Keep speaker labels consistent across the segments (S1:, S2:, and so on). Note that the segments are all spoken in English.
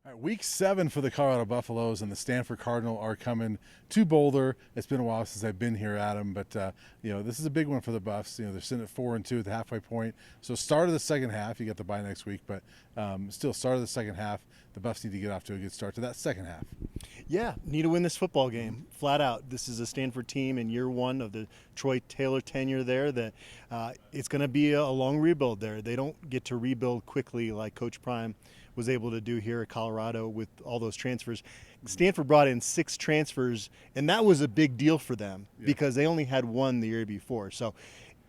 S1: All right, week 7 for the Colorado Buffaloes and the Stanford Cardinal are coming to Boulder. It's been a while since I've been here, Adam, but this is a big one for the Buffs. They're sitting at 4-2 at the halfway point. So start of the second half, you got the bye next week, but still start of the second half. The Buffs need to get off to a good start to that second half.
S2: Yeah, need to win this football game, flat out. This is a Stanford team in year one of the Troy Taylor tenure there that it's going to be a long rebuild there. They don't get to rebuild quickly like Coach Prime was able to do here at Colorado with all those transfers. Stanford brought in 6 transfers, and that was a big deal for them because they only had one the year before. So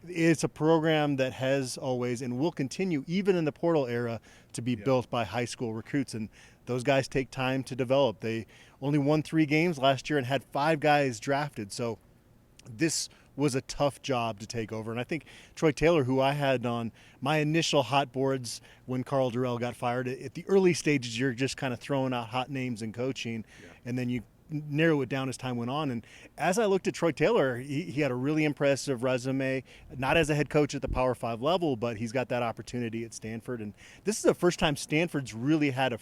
S2: it's a program that has always and will continue, even in the portal era, to be built by high school recruits. And those guys take time to develop. They only won 3 games last year and had 5 guys drafted. So this was a tough job to take over. And I think Troy Taylor, who I had on my initial hot boards when Carl Durrell got fired, at the early stages, you're just kind of throwing out hot names in coaching, and then you narrow it down as time went on. And as I looked at Troy Taylor, he had a really impressive resume, not as a head coach at the Power 5 level, but he's got that opportunity at Stanford. And this is the first time Stanford's really had a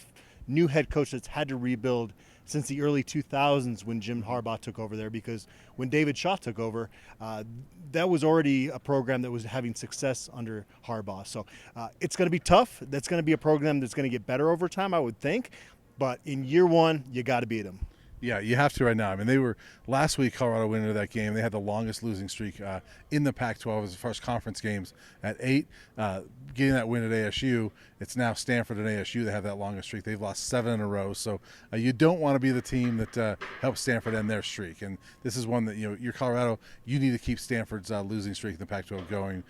S2: new head coach that's had to rebuild since the early 2000s when Jim Harbaugh took over there, because when David Shaw took over, that was already a program that was having success under Harbaugh. So it's going to be tough. That's going to be a program that's going to get better over time, I would think. But in year one, you got to beat them.
S1: Yeah, you have to right now. I mean, they were last week. Colorado went into that game. They had the longest losing streak in the Pac-12 as far as conference games at 8. Getting that win at ASU, it's now Stanford and ASU that have that longest streak. They've lost 7 in a row. So you don't want to be the team that helps Stanford end their streak. And this is one that you're Colorado. You need to keep Stanford's losing streak in the Pac-12 going.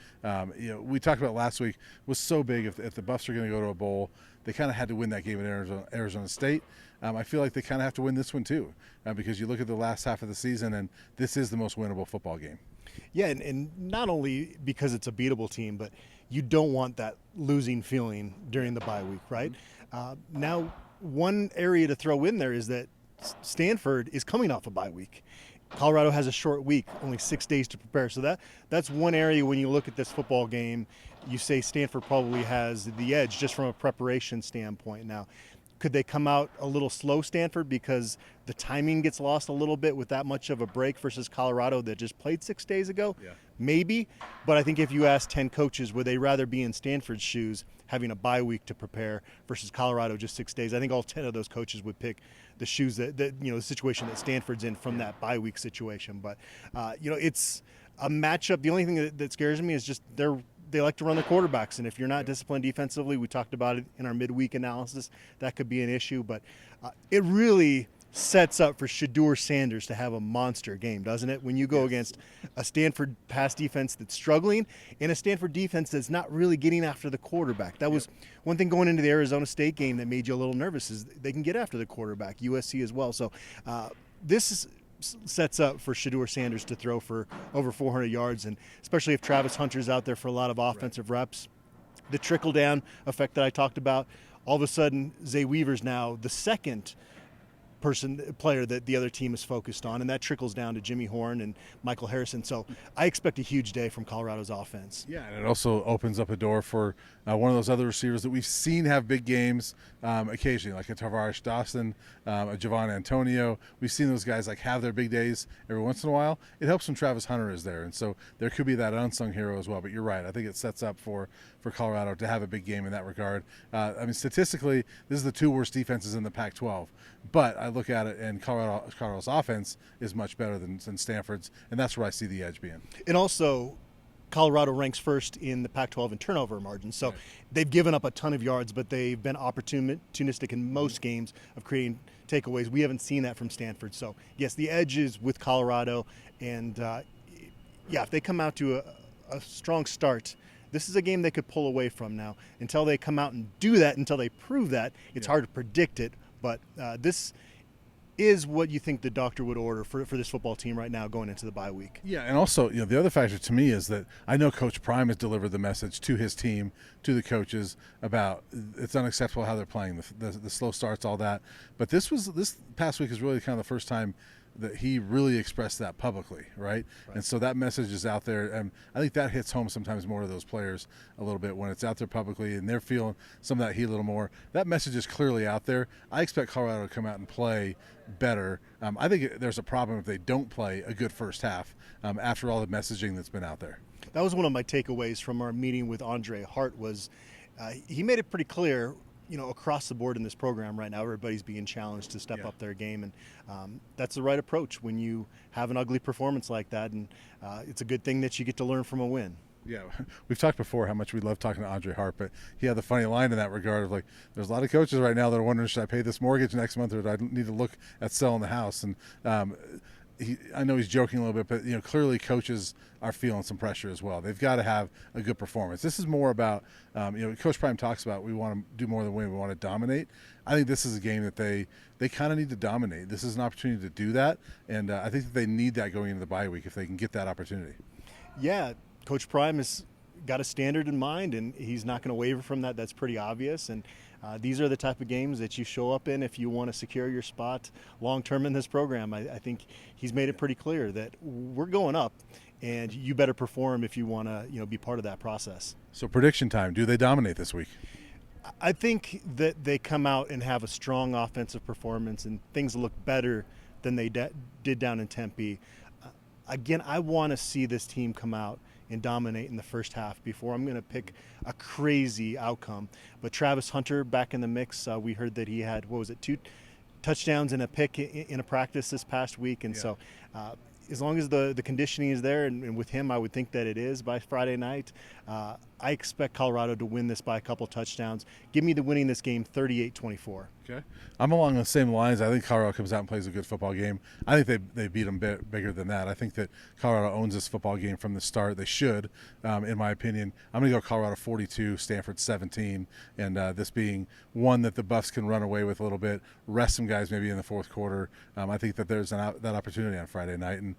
S1: We talked about last week was so big. If the Buffs are going to go to a bowl, they kind of had to win that game at Arizona State. I feel like they kind of have to win this one too, because you look at the last half of the season, and this is the most winnable football game.
S2: Yeah, and not only because it's a beatable team, but you don't want that losing feeling during the bye week, right? Now, one area to throw in there is that Stanford is coming off a bye week. Colorado has a short week, only 6 days to prepare. So that's one area when you look at this football game, you say Stanford probably has the edge just from a preparation standpoint. Now, could they come out a little slow, Stanford, because the timing gets lost a little bit with that much of a break versus Colorado that just played 6 days ago?
S1: Yeah.
S2: Maybe. But I think if you ask 10 coaches, would they rather be in Stanford's shoes having a bye week to prepare versus Colorado just 6 days? I think all 10 of those coaches would pick the shoes that the situation that Stanford's in from that bye week situation. But, it's a matchup. The only thing that scares me is just they like to run their quarterbacks, and if you're not disciplined defensively, we talked about it in our midweek analysis, that could be an issue. But it really sets up for Shedeur Sanders to have a monster game, doesn't it? When you go against a Stanford pass defense that's struggling and a Stanford defense that's not really getting after the quarterback. That was one thing going into the Arizona State game that made you a little nervous, is they can get after the quarterback, USC as well. So this sets up for Shedeur Sanders to throw for over 400 yards, and especially if Travis Hunter's out there for a lot of offensive reps. The trickle-down effect that I talked about, all of a sudden Zay Weaver's now the second player that the other team is focused on, and that trickles down to Jimmy Horn and Michael Harrison. So I expect a huge day from Colorado's offense.
S1: Yeah, and it also opens up a door for one of those other receivers that we've seen have big games occasionally, like a Tavarish Dawson, a Javon Antonio. We've seen those guys have their big days every once in a while. It helps when Travis Hunter is there, and so there could be that unsung hero as well. But you're right. I think it sets up for Colorado to have a big game in that regard. Statistically, this is the 2 worst defenses in the Pac-12, but I look at it, and Colorado's offense is much better than Stanford's, and that's where I see the edge being.
S2: And also, Colorado ranks first in the Pac-12 in turnover margin. So they've given up a ton of yards, but they've been opportunistic in most games of creating takeaways. We haven't seen that from Stanford. So, yes, the edge is with Colorado. And, if they come out to a strong start, this is a game they could pull away from now. Until they come out and do that, until they prove that, it's hard to predict it. But this is what you think the doctor would order for this football team right now going into the bye week.
S1: Yeah, and also, the other factor to me is that I know Coach Prime has delivered the message to his team, to the coaches, about it's unacceptable how they're playing, the slow starts, all that. But this past week is really kind of the first time that he really expressed that publicly, right? And so that message is out there, and I think that hits home sometimes more to those players a little bit when it's out there publicly and they're feeling some of that heat a little more. That message is clearly out there. I expect Colorado to come out and play better. I think there's a problem if they don't play a good first half after all the messaging that's been out there.
S2: That was one of my takeaways from our meeting with Andre Hart was he made it pretty clear, across the board in this program right now, everybody's being challenged to step up their game, and that's the right approach when you have an ugly performance like that, and it's a good thing that you get to learn from a win.
S1: Yeah, we've talked before how much we love talking to Andre Hart, but he had the funny line in that regard of like, there's a lot of coaches right now that are wondering, should I pay this mortgage next month or do I need to look at selling the house? And I know he's joking a little bit, but clearly coaches are feeling some pressure as well. They've got to have a good performance. This is more about, Coach Prime talks about we want to do more than win, we want to dominate. I think this is a game that they kind of need to dominate. This is an opportunity to do that, and I think that they need that going into the bye week if they can get that opportunity.
S2: Yeah, Coach Prime has got a standard in mind, and he's not going to waver from that. That's pretty obvious, and these are the type of games that you show up in if you want to secure your spot long term in this program. I think he's made it pretty clear that we're going up, and you better perform if you want to be part of that process.
S1: So prediction time, do they dominate this week?
S2: I think that they come out and have a strong offensive performance and things look better than they did down in Tempe. Again, I want to see this team come out and dominate in the first half before I'm going to pick a crazy outcome. But Travis Hunter back in the mix, we heard that he had, 2 touchdowns and a pick in a practice this past week. And so as long as the conditioning is there, and with him I would think that it is by Friday night, I expect Colorado to win this by a couple touchdowns. Give me the winning this game 38-24.
S1: Okay. I'm along the same lines. I think Colorado comes out and plays a good football game. I think they beat them bigger than that. I think that Colorado owns this football game from the start. They should, in my opinion. I'm going to go Colorado 42, Stanford 17, and this being one that the Buffs can run away with a little bit, rest some guys maybe in the fourth quarter. I think that there's that opportunity on Friday night. And,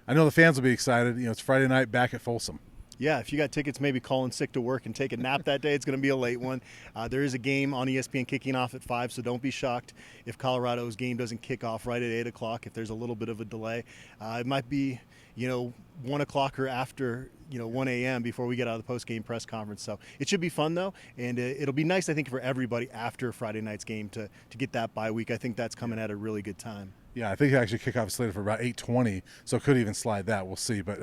S1: I know the fans will be excited. It's Friday night back at Folsom.
S2: Yeah, if you got tickets, maybe call in sick to work and take a nap that day. It's going to be a late one. There is a game on ESPN kicking off at 5, so don't be shocked if Colorado's game doesn't kick off right at 8 o'clock, if there's a little bit of a delay. It might be, 1 o'clock or after, 1 a.m. before we get out of the post-game press conference. So it should be fun, though, and it'll be nice, I think, for everybody after Friday night's game to get that bye week. I think that's coming at a really good time.
S1: Yeah, I think actually kickoff is slated for about 8:20, so it could even slide that. We'll see. But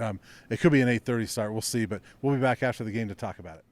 S1: it could be an 8:30 start. We'll see. But we'll be back after the game to talk about it.